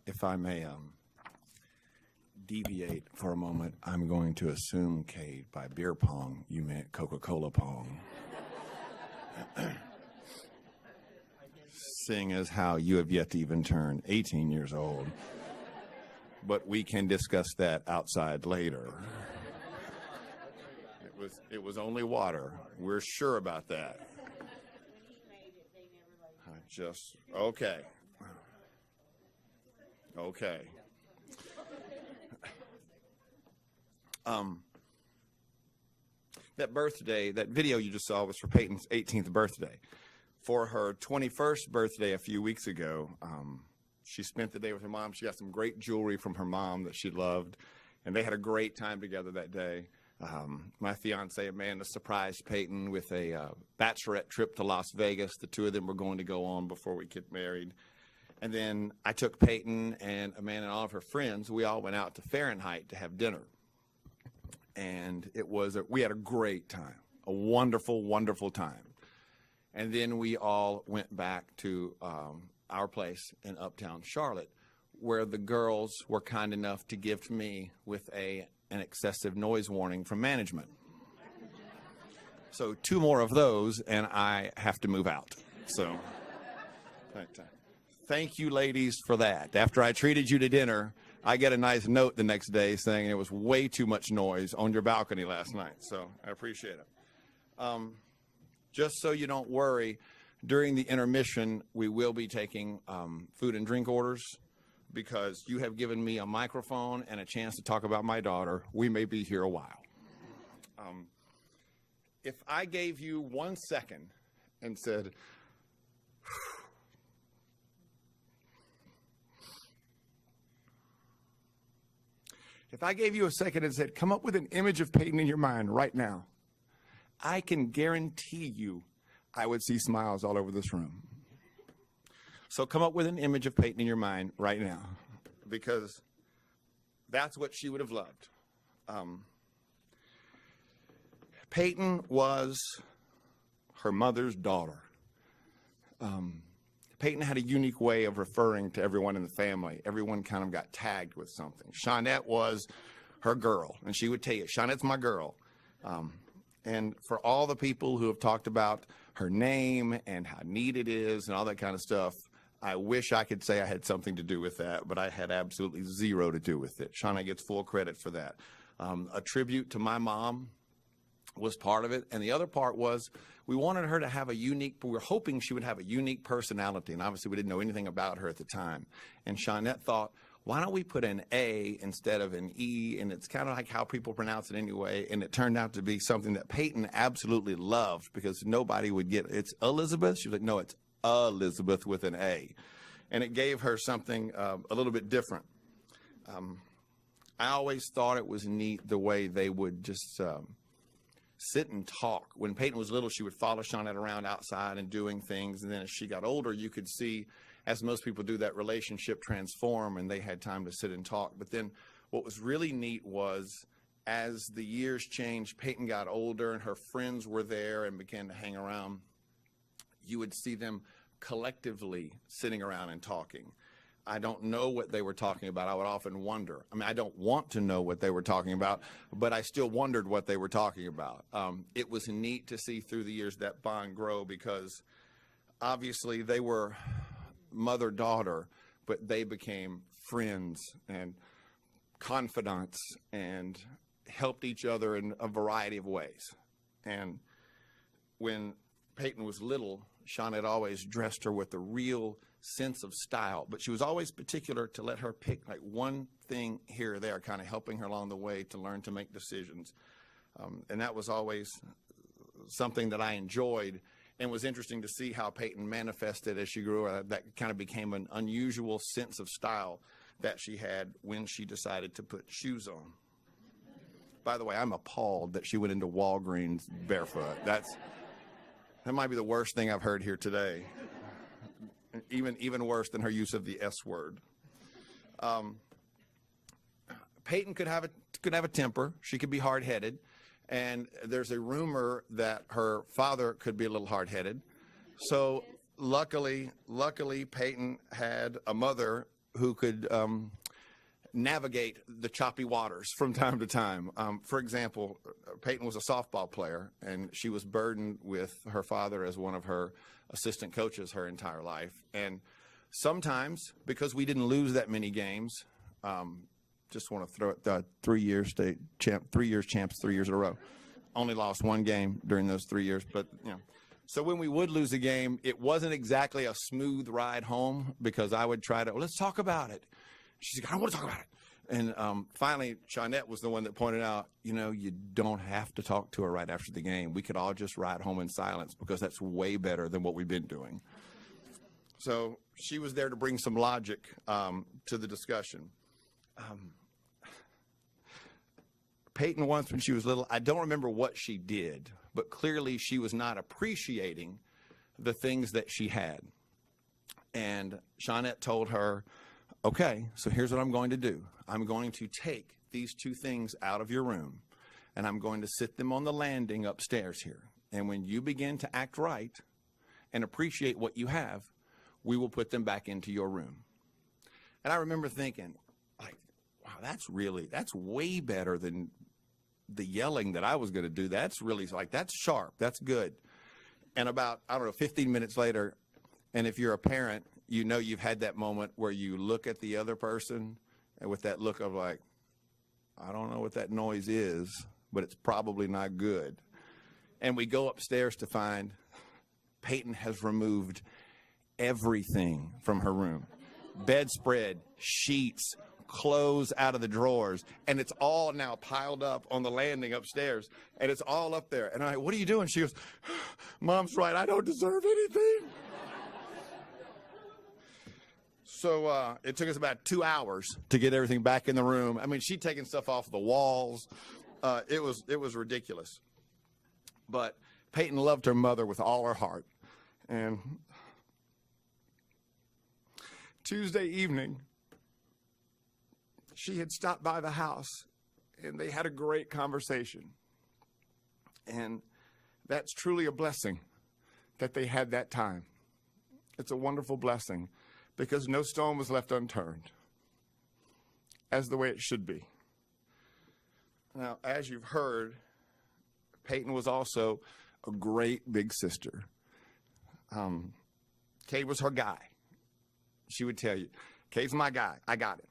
If I may deviate for a moment, I'm going to assume, Kate, by beer pong, you meant Coca-Cola pong. Seeing as how you have yet to even turn 18 years old. But we can discuss that outside later. It was only water. We're sure about that. Okay. Okay. That birthday, that video you just saw was for Payton's 18th birthday. For her 21st birthday a few weeks ago, she spent the day with her mom. She got some great jewelry from her mom that she loved, and they had a great time together that day. My fiance Amanda surprised Payton with a bachelorette trip to Las Vegas. The two of them were going to go on before we get married. And then I took Payton and Amanda and all of her friends. We all went out to Fahrenheit to have dinner. And we had a great time, a wonderful, wonderful time. And then we all went back to our place in Uptown Charlotte, where the girls were kind enough to gift me with an excessive noise warning from management. So 2 more of those, and I have to move out. So thank you, ladies, for that. After I treated you to dinner, I get a nice note the next day saying it was way too much noise on your balcony last night. So I appreciate it. Just so you don't worry, during the intermission, we will be taking food and drink orders because you have given me a microphone and a chance to talk about my daughter. We may be here a while. If I gave you 1 second and said, if I gave you a second and said, come up with an image of Payton in your mind right now, I can guarantee you I would see smiles all over this room. So come up with an image of Payton in your mind right now, because that's what she would have loved. Payton was her mother's daughter. Payton had a unique way of referring to everyone in the family. Everyone kind of got tagged with something. Shawnette was her girl, and she would tell you, Shawnette's my girl. And for all the people who have talked about her name and how neat it is and all that kind of stuff, I wish I could say I had something to do with that, but I had absolutely zero to do with it. Shawnette gets full credit for that. A tribute to my mom was part of it, and the other part was we wanted her to have we were hoping she would have a unique personality, and obviously we didn't know anything about her at the time. And Shawnette thought, why don't we put an A instead of an E, and it's kind of like how people pronounce it anyway, and it turned out to be something that Payton absolutely loved because nobody would get it. It's Elizabeth? She was like, no, it's Elizabeth with an A. And it gave her something a little bit different. I always thought it was neat the way they would just sit and talk. When Payton was little, she would follow Shawnette around outside and doing things, and then as she got older, you could see, as most people do, that relationship transform, and they had time to sit and talk. But then what was really neat was as the years changed, Payton got older and her friends were there and began to hang around. You would see them collectively sitting around and talking. I don't know what they were talking about. I would often wonder. I mean, I don't want to know what they were talking about, but I still wondered what they were talking about. It was neat to see through the years that bond grow because obviously they were mother-daughter, but they became friends and confidants and helped each other in a variety of ways. And when Payton was little, Shawnette always dressed her with a real sense of style, but she was always particular to let her pick like one thing here or there, kind of helping her along the way to learn to make decisions. And that was always something that I enjoyed, and was interesting to see how Payton manifested as she grew. That kind of became an unusual sense of style that she had when she decided to put shoes on. By the way, I'm appalled that she went into Walgreens barefoot. That might be the worst thing I've heard here today. Even worse than her use of the S word. Payton could have a temper. She could be hard-headed. And there's a rumor that her father could be a little hard-headed. So luckily, Payton had a mother who could navigate the choppy waters from time to time. For example, Payton was a softball player, and she was burdened with her father as one of her assistant coaches her entire life. And sometimes, because we didn't lose that many games, just want to throw it, 3 years state champ, 3 years champs, 3 years in a row. Only lost one game during those 3 years, but you know. So when we would lose a game, it wasn't exactly a smooth ride home, because I would try to, well, let's talk about it. She's like, I don't want to talk about it. And finally, Shawnette was the one that pointed out, you know, you don't have to talk to her right after the game. We could all just ride home in silence, because that's way better than what we've been doing. So she was there to bring some logic to the discussion. Payton once, when she was little, I don't remember what she did, but clearly she was not appreciating the things that she had. And Shawnette told her, okay, so here's what I'm going to do. I'm going to take these two things out of your room, and I'm going to sit them on the landing upstairs here. And when you begin to act right and appreciate what you have, we will put them back into your room. And I remember thinking, like, wow, that's way better than the yelling that I was going to do. That's really, like, that's sharp. That's good. And about, I don't know, 15 minutes later, and if you're a parent, you know you've had that moment where you look at the other person and with that look of like, I don't know what that noise is, but it's probably not good. And we go upstairs to find Payton has removed everything from her room. Bedspread, sheets, clothes out of the drawers, and it's all now piled up on the landing upstairs, and it's all up there. And I'm like, what are you doing? She goes, Mom's right, I don't deserve anything. So it took us about 2 hours to get everything back in the room. I mean, she'd taken stuff off the walls. It was ridiculous. But Payton loved her mother with all her heart. And Tuesday evening, she had stopped by the house, and they had a great conversation. And that's truly a blessing that they had that time. It's a wonderful blessing, because no stone was left unturned, as the way it should be. Now, as you've heard, Payton was also a great big sister. Cade was her guy. She would tell you, Cade's my guy. I got it.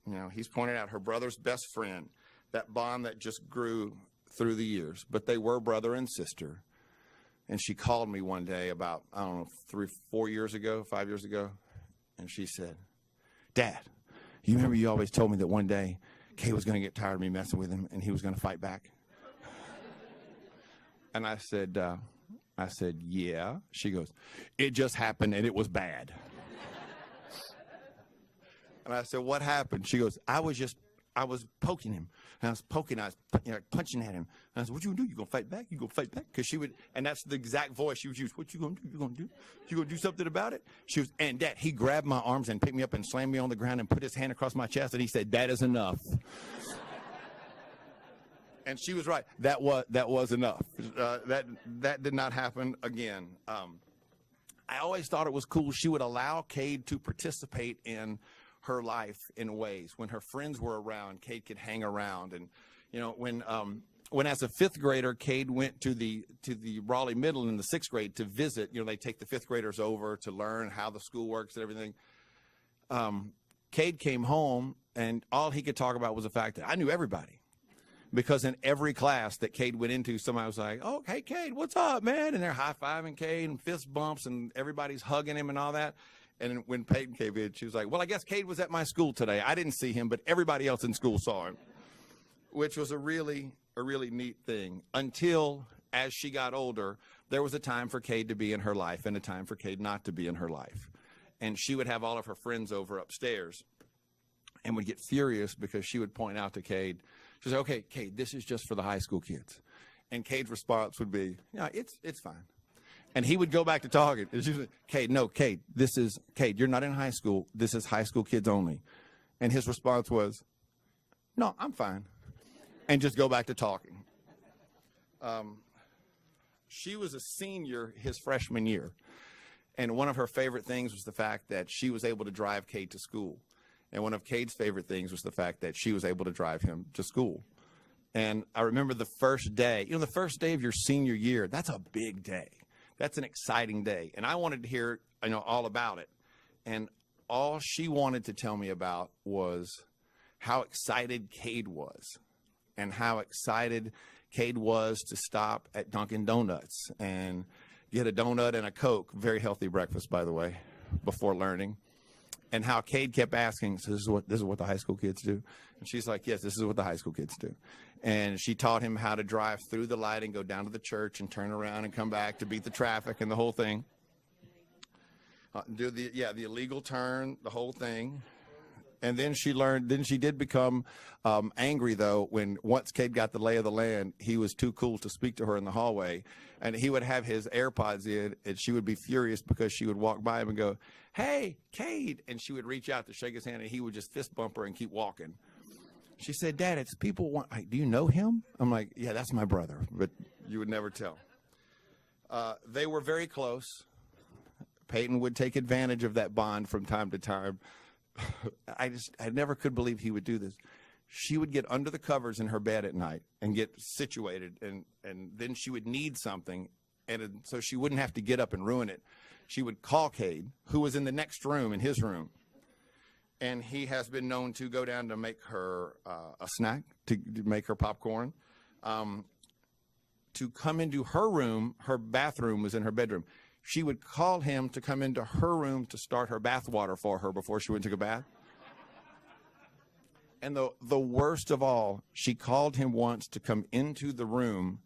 You know, he's pointed out her brother's best friend, that bond that just grew through the years. But they were brother and sister. And she called me one day about, I don't know, 3, 4 years ago, 5 years ago. And she said, Dad, you remember you always told me that one day Kay was going to get tired of me messing with him and he was going to fight back? And I said, yeah. She goes, it just happened and it was bad. And I said, what happened? She goes, I was poking him. And I was poking, punching at him. And I said, what you gonna do? You gonna fight back? You gonna fight back? Because she would, and that's the exact voice she would use. What you gonna do? You gonna do? You gonna do something about it? She was, and Dad, he grabbed my arms and picked me up and slammed me on the ground and put his hand across my chest. And he said, that is enough. And she was right. That was enough. That did not happen again. I always thought it was cool. She would allow Cade to participate in her life in ways. When her friends were around, Cade could hang around. And you know, when as a fifth grader, Cade went to the Raleigh Middle in the sixth grade to visit. You know, they take the fifth graders over to learn how the school works and everything. Cade came home, and all he could talk about was the fact that I knew everybody. Because in every class that Cade went into, somebody was like, oh, hey, Cade, what's up, man? And they're high-fiving Cade and fist bumps, and everybody's hugging him and all that. And when Payton came in, she was like, well, I guess Cade was at my school today. I didn't see him, but everybody else in school saw him, which was a really neat thing. Until, as she got older, there was a time for Cade to be in her life and a time for Cade not to be in her life. And she would have all of her friends over upstairs and would get furious because she would point out to Cade, she'd say, okay, Cade, this is just for the high school kids. And Cade's response would be, yeah, it's fine. And he would go back to talking. And she would say, Cade, Cade, you're not in high school. This is high school kids only. And his response was, no, I'm fine. And just go back to talking. She was a senior his freshman year. And one of her favorite things was the fact that she was able to drive Cade to school. And one of Cade's favorite things was the fact that she was able to drive him to school. And I remember the first day, the first day of your senior year, that's a big day. That's an exciting day. And I wanted to hear, all about it. And all she wanted to tell me about was how excited Cade was and how excited Cade was to stop at Dunkin' Donuts and get a donut and a Coke, very healthy breakfast, by the way, before learning. And how Cade kept asking, so this is what the high school kids do? And she's like, yes, this is what the high school kids do. And she taught him how to drive through the light and go down to the church and turn around and come back to beat the traffic and the whole thing. Do the illegal turn, the whole thing. And then she did become angry, though, when once Cade got the lay of the land, he was too cool to speak to her in the hallway. And he would have his AirPods in, and she would be furious because she would walk by him and go, hey, Cade. And she would reach out to shake his hand, and he would just fist bump her and keep walking. She said, Dad, it's people do you know him? I'm like, yeah, that's my brother, but you would never tell. They were very close. Payton would take advantage of that bond from time to time. I never could believe he would do this. She would get under the covers in her bed at night and get situated, and then she would need something, and so she wouldn't have to get up and ruin it. She would call Cade, who was in the next room, in his room, and he has been known to go down to make her a snack, to make her popcorn, to come into her room. Her bathroom was in her bedroom. She would call him to come into her room to start her bath water for her before she went to take a bath. And the worst of all, she called him once to come into the room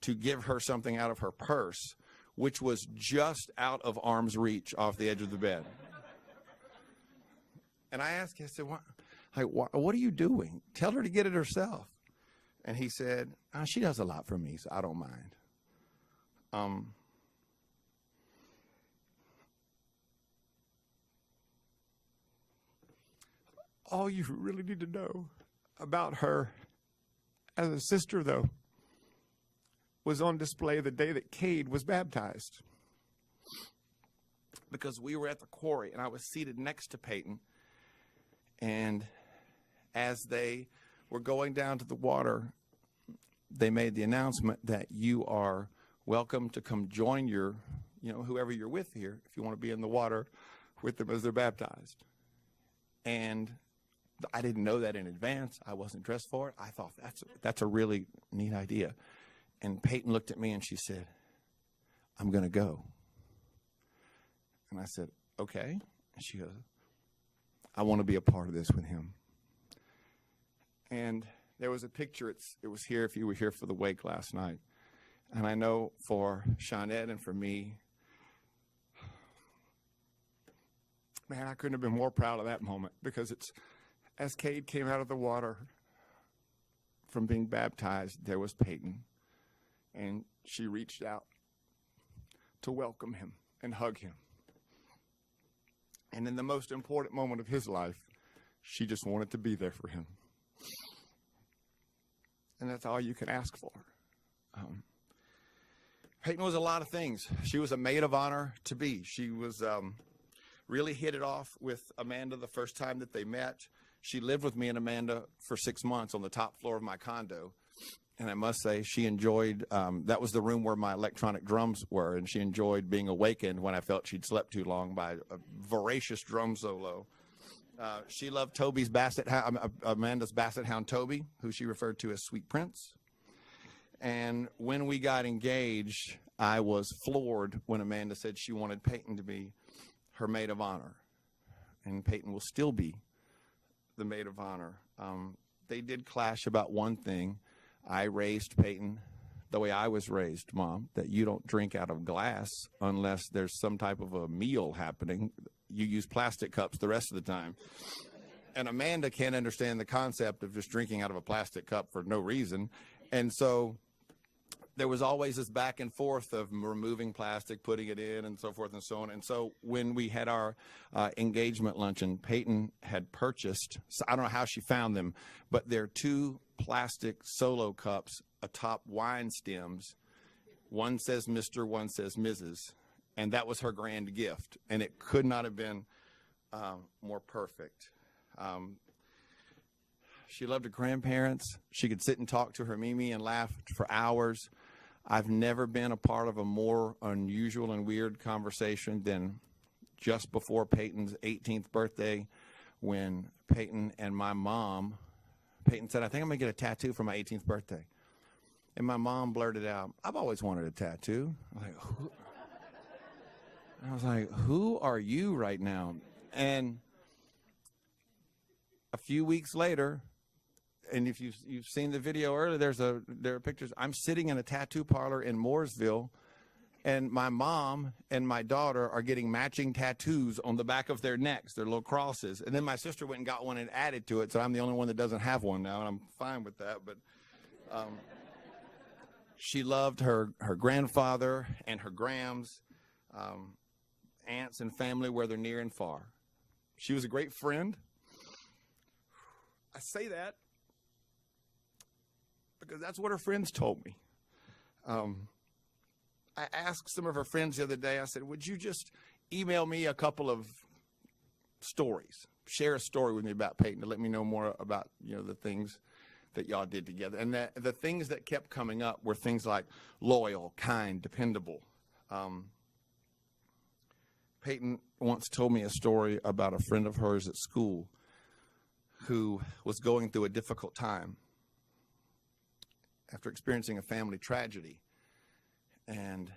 to give her something out of her purse, which was just out of arm's reach off the edge of the bed. And I asked, I said, what are you doing? Tell her to get it herself. And he said, she does a lot for me, so I don't mind. All you really need to know about her as a sister, though, was on display the day that Cade was baptized. Because we were at the quarry, and I was seated next to Payton. And as they were going down to the water, they made the announcement that you are welcome to come join your, whoever you're with here, if you want to be in the water with them as they're baptized. And I didn't know that in advance. I wasn't dressed for it. I thought that's a really neat idea. And Payton looked at me and she said, I'm going to go. And I said, okay. And she goes, I want to be a part of this with him. And there was a picture. It was here if you were here for the wake last night. And I know for Shawnette and for me, man, I couldn't have been more proud of that moment, because it's, as Cade came out of the water from being baptized, there was Payton. And she reached out to welcome him and hug him. And in the most important moment of his life, she just wanted to be there for him. And that's all you can ask for. Payton was a lot of things. She was a maid of honor to be. She was really hit it off with Amanda the first time that they met. She lived with me and Amanda for 6 months on the top floor of my condo. And I must say, she enjoyed, that was the room where my electronic drums were, and she enjoyed being awakened when I felt she'd slept too long by a voracious drum solo. She loved Amanda's basset hound, Toby, who she referred to as Sweet Prince. And when we got engaged, I was floored when Amanda said she wanted Payton to be her maid of honor. And Payton will still be the maid of honor. They did clash about one thing. I raised Payton the way I was raised, Mom, that you don't drink out of glass unless there's some type of a meal happening. You use plastic cups the rest of the time. And Amanda can't understand the concept of just drinking out of a plastic cup for no reason. And so there was always this back and forth of removing plastic, putting it in, and so forth and so on. And so when we had our engagement luncheon, Payton had purchased, so I don't know how she found them, but they're 2 plastic solo cups atop wine stems. One says Mr., one says Mrs., And that was her grand gift. And it could not have been more perfect. She loved her grandparents. She could sit and talk to her Mimi and laugh for hours. I've never been a part of a more unusual and weird conversation than just before Payton's 18th birthday, when Payton and my mom, Payton said, I think I'm going to get a tattoo for my 18th birthday. And my mom blurted out, I've always wanted a tattoo. I was like, who are you right now? And a few weeks later, and if you've seen the video earlier, there are pictures. I'm sitting in a tattoo parlor in Mooresville, and my mom and my daughter are getting matching tattoos on the back of their necks, their little crosses. And then my sister went and got one and added to it, so I'm the only one that doesn't have one now, and I'm fine with that. But she loved her grandfather and her grams, aunts and family, whether near and far. She was a great friend. I say that because that's what her friends told me. I asked some of her friends the other day, I said, would you just email me a couple of stories, share a story with me about Payton to let me know more about, the things that y'all did together. And the things that kept coming up were things like loyal, kind, dependable. Payton once told me a story about a friend of hers at school who was going through a difficult time after experiencing a family tragedy. And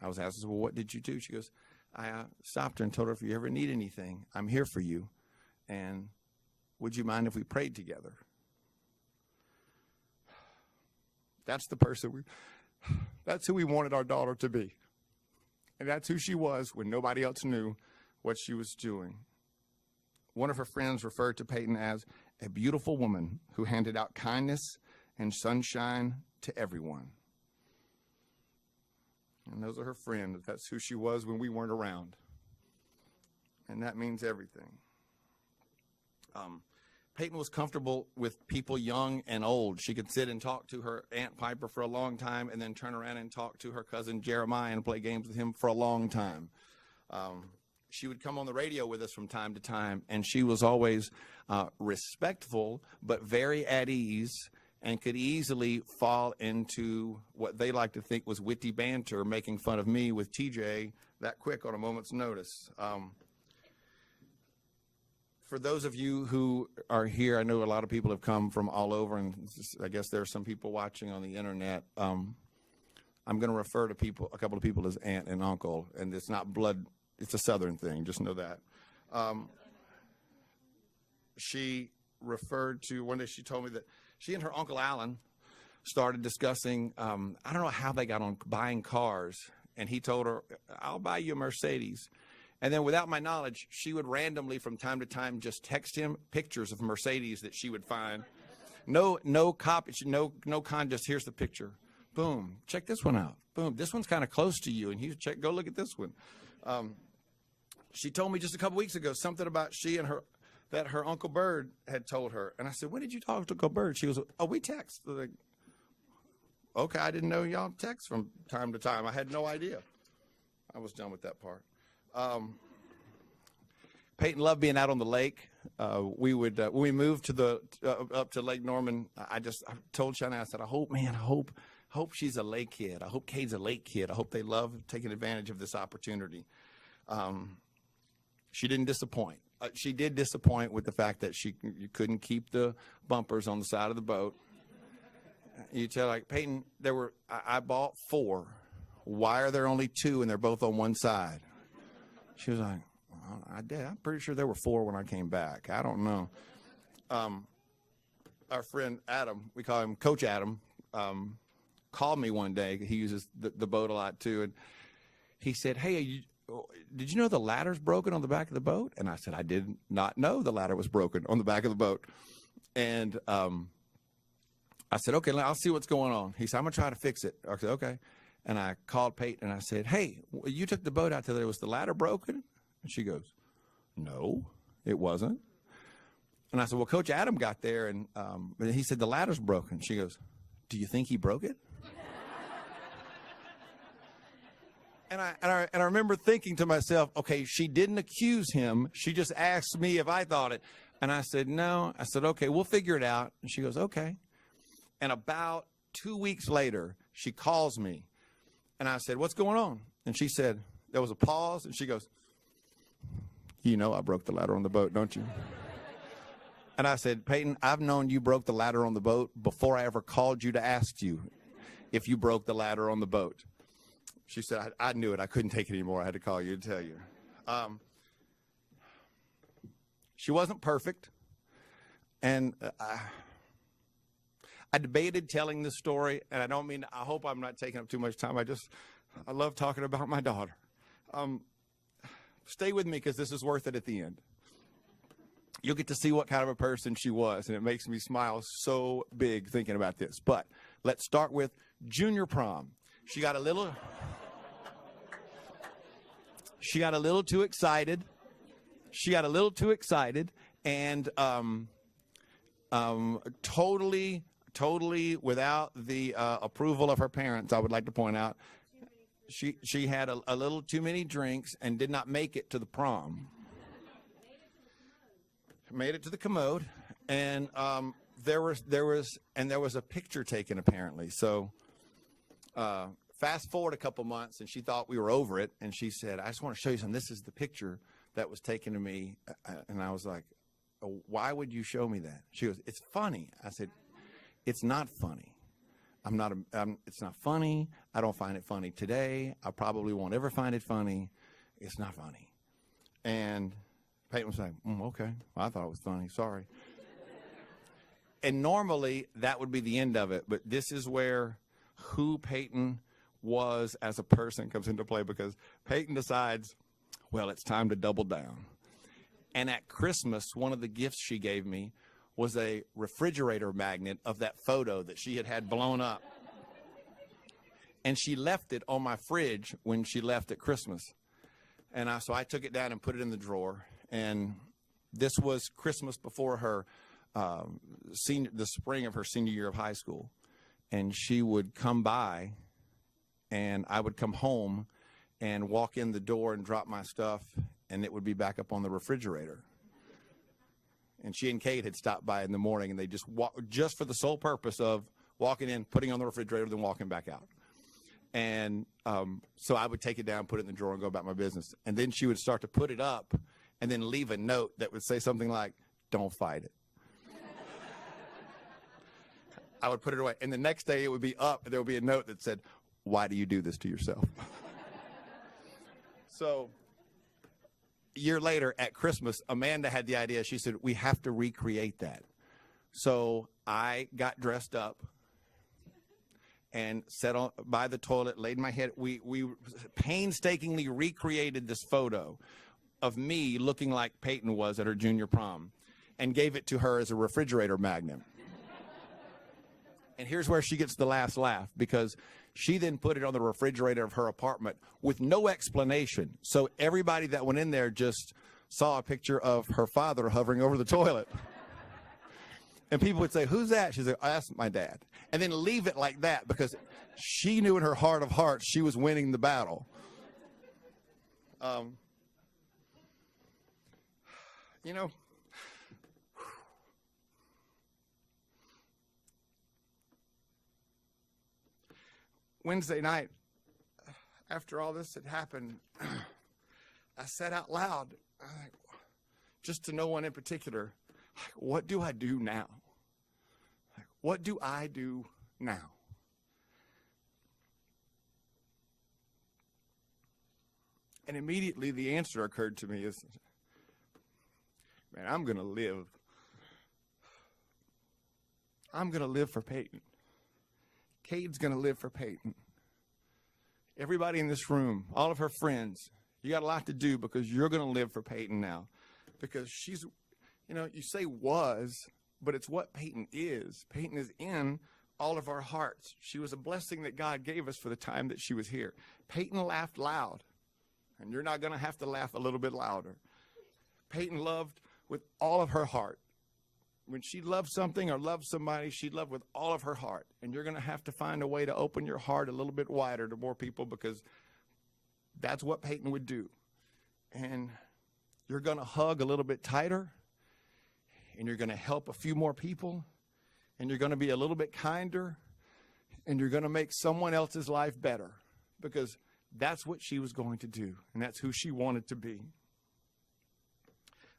I was asking, well, what did you do? She goes, I stopped her and told her, if you ever need anything, I'm here for you. And would you mind if we prayed together? That's the person that's who we wanted our daughter to be. And that's who she was when nobody else knew what she was doing. One of her friends referred to Payton as a beautiful woman who handed out kindness and sunshine to everyone. And those are her friends. That's who she was when we weren't around. And that means everything. Payton was comfortable with people young and old. She could sit and talk to her Aunt Piper for a long time and then turn around and talk to her cousin Jeremiah and play games with him for a long time. She would come on the radio with us from time to time, and she was always respectful but very at ease, and could easily fall into what they like to think was witty banter, making fun of me with TJ that quick on a moment's notice. For those of you who are here, I know a lot of people have come from all over, and I guess there are some people watching on the internet. I'm going to refer to a couple of people as aunt and uncle, and it's not blood, it's a Southern thing, just know that. She referred to, one day she told me that she and her Uncle Alan started discussing, I don't know how they got on buying cars, and he told her, I'll buy you a Mercedes. And then without my knowledge, she would randomly from time to time just text him pictures of Mercedes that she would find. No copy, no con, just here's the picture. Boom, check this one out. Boom, this one's kind of close to you, and he check, go look at this one. She told me just a couple weeks ago something about that her Uncle Bird had told her. And I said, when did you talk to Uncle Bird? She goes, oh, we text. Like, okay, I didn't know y'all text from time to time. I had no idea. I was done with that part. Payton loved being out on the lake. We would, when we moved to up to Lake Norman, I told Shana, I said, I hope she's a lake kid. I hope Cade's a lake kid. I hope they love taking advantage of this opportunity. She didn't disappoint. She did disappoint with the fact that you couldn't keep the bumpers on the side of the boat. You tell, like, Payton, I bought 4. Why are there only 2 and they're both on one side? She was like, I'm pretty sure there were 4 when I came back. I don't know. Our friend Adam, we call him Coach Adam, called me one day. He uses the boat a lot too. And he said, hey, did you know the ladder's broken on the back of the boat? And I said, I did not know the ladder was broken on the back of the boat. And I said, okay, I'll see what's going on. He said, I'm going to try to fix it. I said, okay. And I called Payton and I said, hey, you took the boat out there. Was the ladder broken? And she goes, no, it wasn't. And I said, well, Coach Adam got there and he said, the ladder's broken. She goes, do you think he broke it? And I remember thinking to myself, okay, she didn't accuse him. She just asked me if I thought it. And I said, no. I said, okay, we'll figure it out. And she goes, okay. And about 2 weeks later, she calls me. And I said, what's going on? And she said, there was a pause. And she goes, you know I broke the ladder on the boat, don't you? And I said, Payton, I've known you broke the ladder on the boat before I ever called you to ask you if you broke the ladder on the boat. She said, I knew it. I couldn't take it anymore. I had to call you to tell you. She wasn't perfect. And I debated telling this story, and I don't mean, I hope I'm not taking up too much time. I love talking about my daughter. Stay with me because this is worth it at the end. You'll get to see what kind of a person she was, and it makes me smile so big thinking about this. But let's start with junior prom. She got a little too excited. She got a little too excited, and totally without the approval of her parents, I would like to point out, she had a little too many drinks and did not make it to the prom. Made it to the commode, and there was a picture taken apparently. So fast forward a couple months, and she thought we were over it, and she said, I just want to show you something. This is the picture that was taken of me. And I was like, oh, why would you show me that? She goes, it's funny. I said, it's not funny. It's not funny. I don't find it funny today. I probably won't ever find it funny. It's not funny. And Payton was like, okay. Well, I thought it was funny. Sorry. And normally that would be the end of it. But this is where who Payton was as a person comes into play, because Payton decides, well, it's time to double down. And at Christmas, one of the gifts she gave me was a refrigerator magnet of that photo that she had blown up. And she left it on my fridge when she left at Christmas. And so I took it down and put it in the drawer. And this was Christmas before her the spring of her senior year of high school. And she would come by, and I would come home and walk in the door and drop my stuff, and it would be back up on the refrigerator. And she and Kate had stopped by in the morning, and they just walked just for the sole purpose of walking in, putting it on the refrigerator, then walking back out. And so I would take it down, put it in the drawer, and go about my business. And then she would start to put it up and then leave a note that would say something like, don't fight it. I would put it away. And the next day it would be up, and there would be a note that said, why do you do this to yourself? So a year later at Christmas, Amanda had the idea. She said, we have to recreate that. So I got dressed up and sat by the toilet, laid my head. We painstakingly recreated this photo of me looking like Payton was at her junior prom, and gave it to her as a refrigerator magnet. And here's where she gets the last laugh, because she then put it on the refrigerator of her apartment with no explanation. So everybody that went in there just saw a picture of her father hovering over the toilet. And people would say, who's that? She'd say, oh, that's my dad. And then leave it like that, because she knew in her heart of hearts she was winning the battle. You know, Wednesday night, after all this had happened, I said out loud, just to no one in particular, what do I do now? What do I do now? And immediately the answer occurred to me is, man, I'm going to live. I'm going to live for Payton. Cade's going to live for Payton. Everybody in this room, all of her friends, you got a lot to do, because you're going to live for Payton now. Because she's, you know, you say was, but it's what Payton is. Payton is in all of our hearts. She was a blessing that God gave us for the time that she was here. Payton laughed loud, and you're not going to have to laugh a little bit louder. Payton loved with all of her heart. When she loved something or loved somebody, she loved with all of her heart. And you're going to have to find a way to open your heart a little bit wider to more people, because that's what Payton would do. And you're going to hug a little bit tighter, and you're going to help a few more people, and you're going to be a little bit kinder, and you're going to make someone else's life better, because that's what she was going to do, and that's who she wanted to be.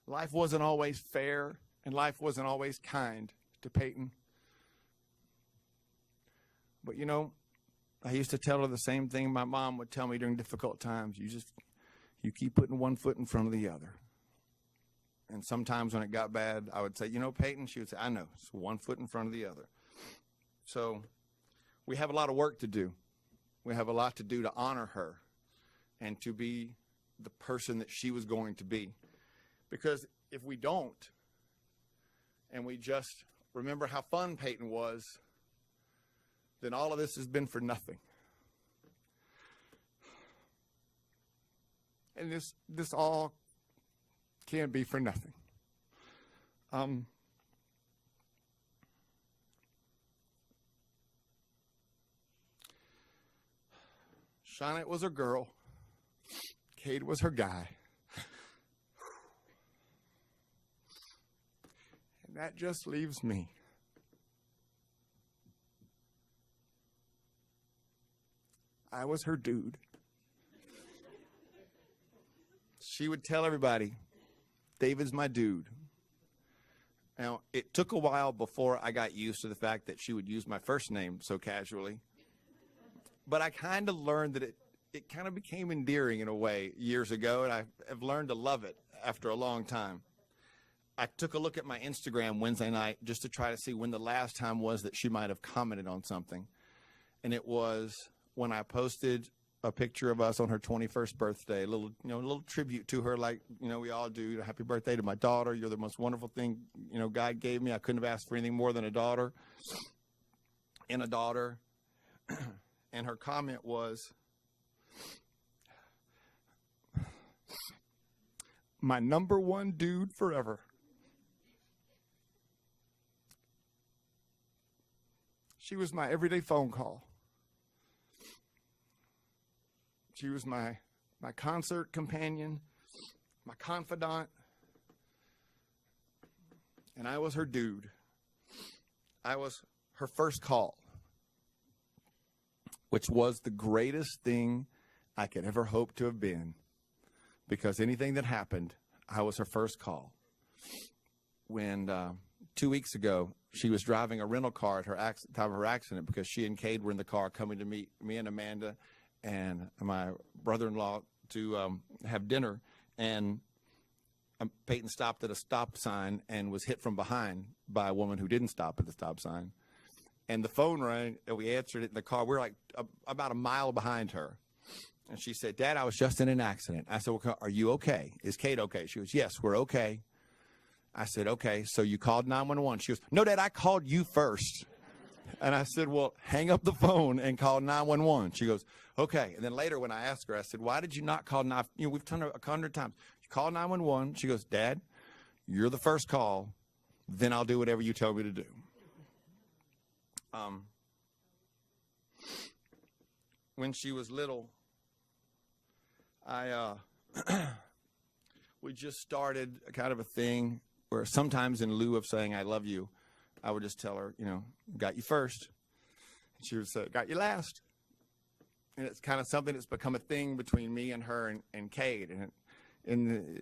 Life wasn't always fair, and life wasn't always kind to Payton. But, you know, I used to tell her the same thing my mom would tell me during difficult times. You keep putting one foot in front of the other. And sometimes when it got bad, I would say, you know, Payton, she would say, I know, it's one foot in front of the other. So we have a lot of work to do. We have a lot to do to honor her and to be the person that she was going to be. Because if we don't, and we just remember how fun Payton was, then all of this has been for nothing. And this all can be for nothing. Shawnette was her girl. Cade was her guy. And that just leaves me. I was her dude. She would tell everybody, David's my dude. Now, it took a while before I got used to the fact that she would use my first name so casually. But I kind of learned that it kind of became endearing in a way years ago, and I've learned to love it after a long time. I took a look at my Instagram Wednesday night just to try to see when the last time was that she might have commented on something. And it was when I posted a picture of us on her 21st birthday, a little tribute to her, like, we all do. Happy birthday to my daughter. You're the most wonderful thing, God gave me. I couldn't have asked for anything more than a daughter. And a daughter. And her comment was, my number one dude forever. She was my everyday phone call. She was my concert companion, my confidant, and I was her dude. I was her first call, which was the greatest thing I could ever hope to have been, because anything that happened, I was her first call. When 2 weeks ago, she was driving a rental car at her time of her accident, because she and Cade were in the car coming to meet me and Amanda and my brother-in-law to have dinner, and Payton stopped at a stop sign and was hit from behind by a woman who didn't stop at the stop sign. And the phone rang, and we answered it in the car. We were like about a mile behind her. And she said, Dad, I was just in an accident. I said, well, are you okay? Is Cade okay? She goes, yes, we're okay. I said, okay, so you called 911. She goes, no, Dad, I called you first. And I said, well, hang up the phone and call 911. She goes, okay. And then later when I asked her, I said, why did you not call 911? We've done it 100 times. You call 911. She goes, Dad, you're the first call. Then I'll do whatever you tell me to do. When she was little, we just started a kind of a thing where sometimes in lieu of saying I love you, I would just tell her, got you first. And she would say, got you last. And it's kind of something that's become a thing between me and her and Cade. And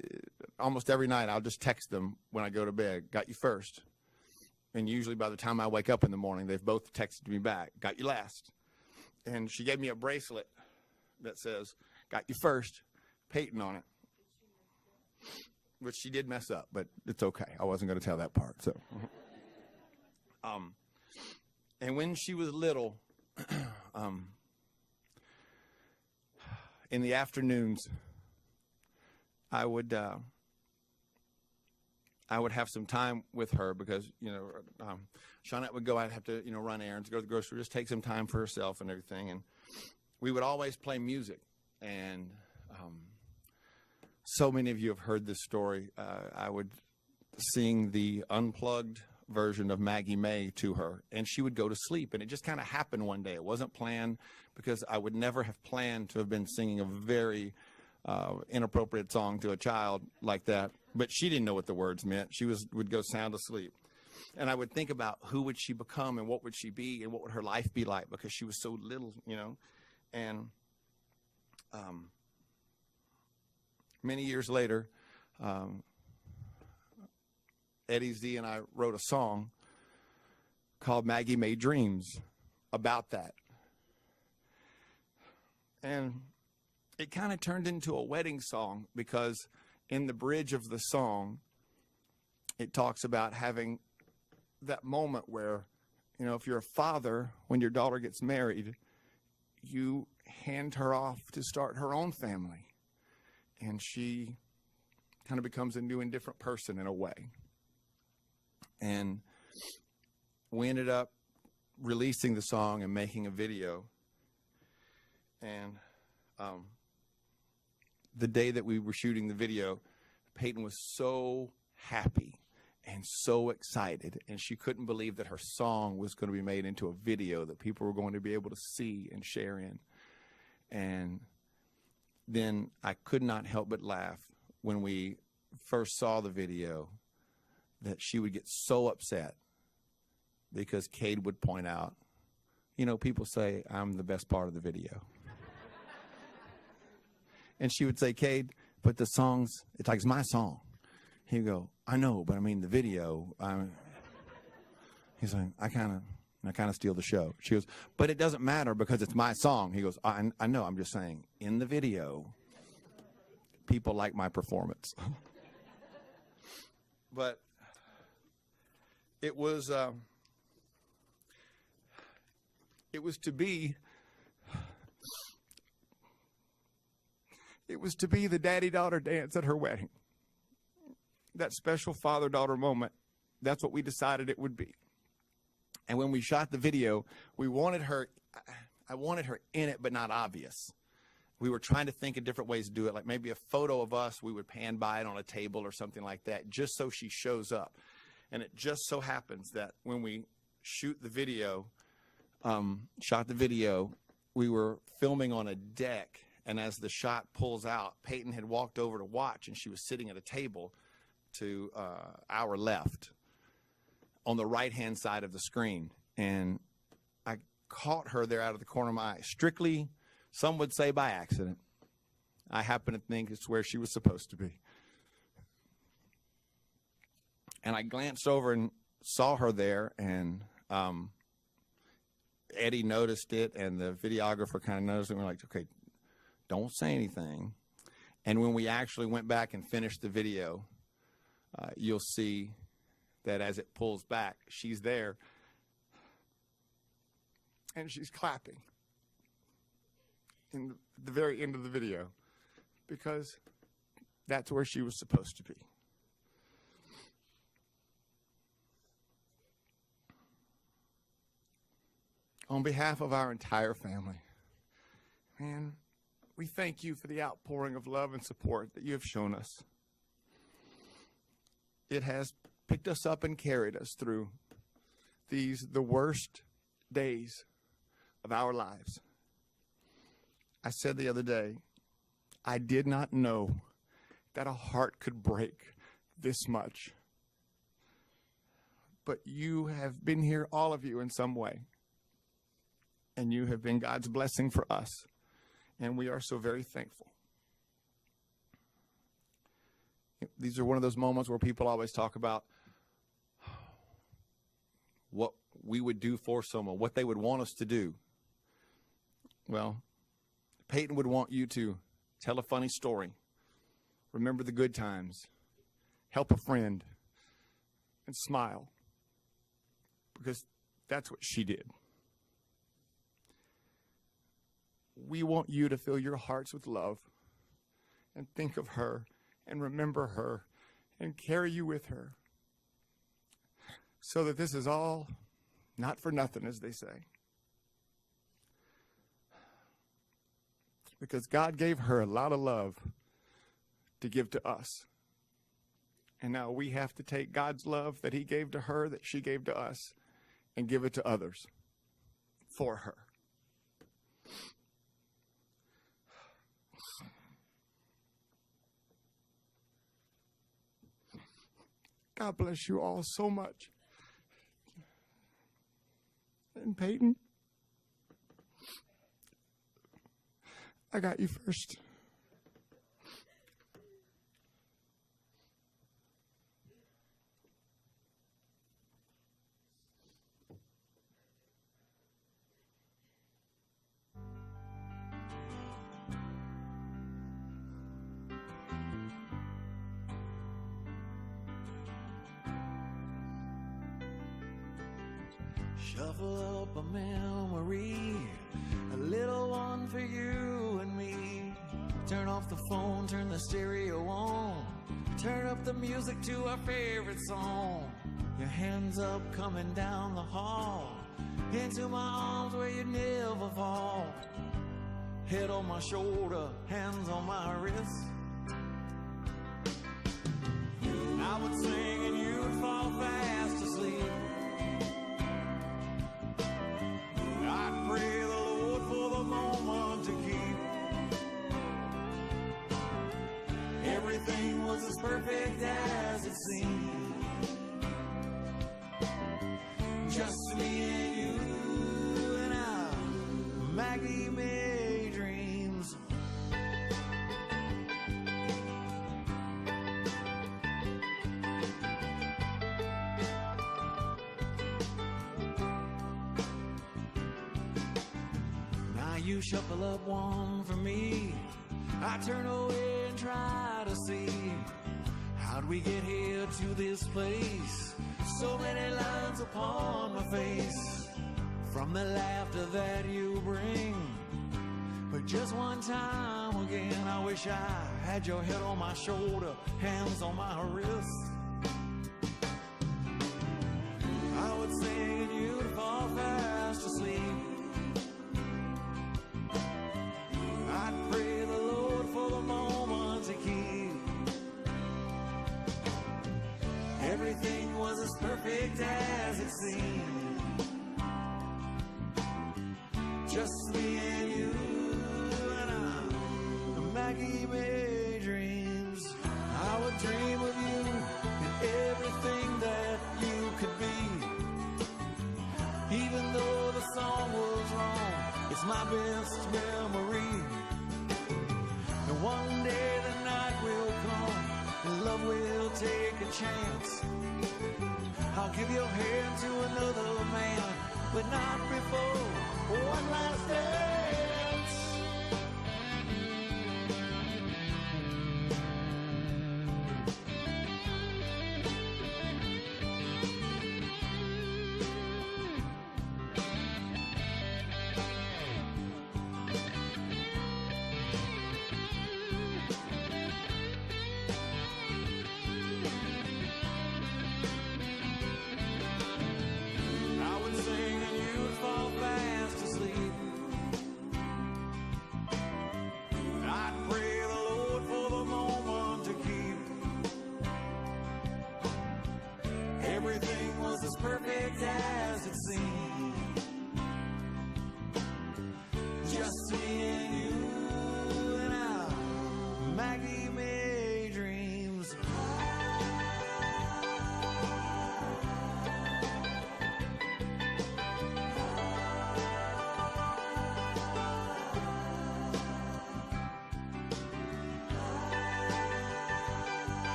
almost every night I'll just text them when I go to bed, got you first. And usually by the time I wake up in the morning, they've both texted me back, got you last. And she gave me a bracelet that says, got you first, Payton on it. Which she did mess up, but it's okay. I wasn't going to tell that part. So, and when she was little, in the afternoons, I would have some time with her because, Shawnette would go out, have to, run errands, go to the grocery store, just take some time for herself and everything. And we would always play music. And so many of you have heard this story. I would sing the unplugged version of Maggie May to her, and she would go to sleep. And it just kind of happened one day. It wasn't planned, because I would never have planned to have been singing a very inappropriate song to a child like that. But she didn't know what the words meant. She would go sound asleep. And I would think about who would she become and what would she be and what would her life be like, because she was so little, you know. And many years later, Eddie Z and I wrote a song called Maggie Made Dreams about that. And it kind of turned into a wedding song, because in the bridge of the song, it talks about having that moment where, you know, if you're a father, when your daughter gets married, you hand her off to start her own family. And she kind of becomes a new and different person in a way. And we ended up releasing the song and making a video. And the day that we were shooting the video, Payton was so happy and so excited, and she couldn't believe that her song was going to be made into a video that people were going to be able to see and share in. And then I could not help but laugh when we first saw the video, that she would get so upset because Cade would point out, you know, people say I'm the best part of the video. And she would say, Cade, but the songs, it's like, it's my song. He'd go, I know, but I mean the video. He's like, I kind of steal the show. She goes, but it doesn't matter because it's my song. He goes, I know, I'm just saying, in the video, people like my performance. But it was to be the daddy-daughter dance at her wedding. That special father-daughter moment. That's what we decided it would be. And when we shot the video, I wanted her in it, but not obvious. We were trying to think of different ways to do it, like maybe a photo of us, we would pan by it on a table or something like that, just so she shows up. And it just so happens that when we shot the video, we were filming on a deck, and as the shot pulls out, Payton had walked over to watch, and she was sitting at a table to our left on the right-hand side of the screen. And I caught her there out of the corner of my eye, strictly, some would say by accident. I happen to think it's where she was supposed to be. And I glanced over and saw her there, and Eddie noticed it, and the videographer kind of noticed it, and we're like, okay, don't say anything. And when we actually went back and finished the video, you'll see that as it pulls back, she's there, and she's clapping in the very end of the video, because that's where she was supposed to be. On behalf of our entire family, man, we thank you for the outpouring of love and support that you have shown us. It has picked us up and carried us through the worst days of our lives. I said the other day, I did not know that a heart could break this much. But you have been here, all of you, in some way. And you have been God's blessing for us. And we are so very thankful. These are one of those moments where people always talk about what we would do for someone, what they would want us to do. Well, Payton would want you to tell a funny story, remember the good times, help a friend, and smile, because that's what she did. We want you to fill your hearts with love and think of her and remember her and carry you with her, so that this is all not for nothing, as they say. Because God gave her a lot of love to give to us. And now we have to take God's love that he gave to her, that she gave to us, and give it to others for her. God bless you all so much. And Payton, I got you first. Shuffle up a memory, a little one for you and me. Turn off the phone, turn the stereo on, turn up the music to our favorite song. Your hands up coming down the hall, into my arms where you never fall. Head on my shoulder, hands on my wrist. I would sing and you'd fall fast asleep. I'd pray the Lord for the moment to keep. Everything was as perfect as it seemed. Just me and you and our Maggie May dreams. You shuffle up one for me. I turn away and try to see, how'd we get here to this place? So many lines upon my face from the laughter that you bring. But just one time again, I wish I had your head on my shoulder, hands on my wrist. I would sing and you'd fall fast asleep. I'd pray the Lord for the moment to keep. Everything was as perfect as it seemed. Just me and you and I, Maggie May dreams. I would dream of you and everything that you could be. Even though the song was wrong, it's my best memory. And one day the night will come and love will take a chance. I'll give your hand to another man, but not before one last day.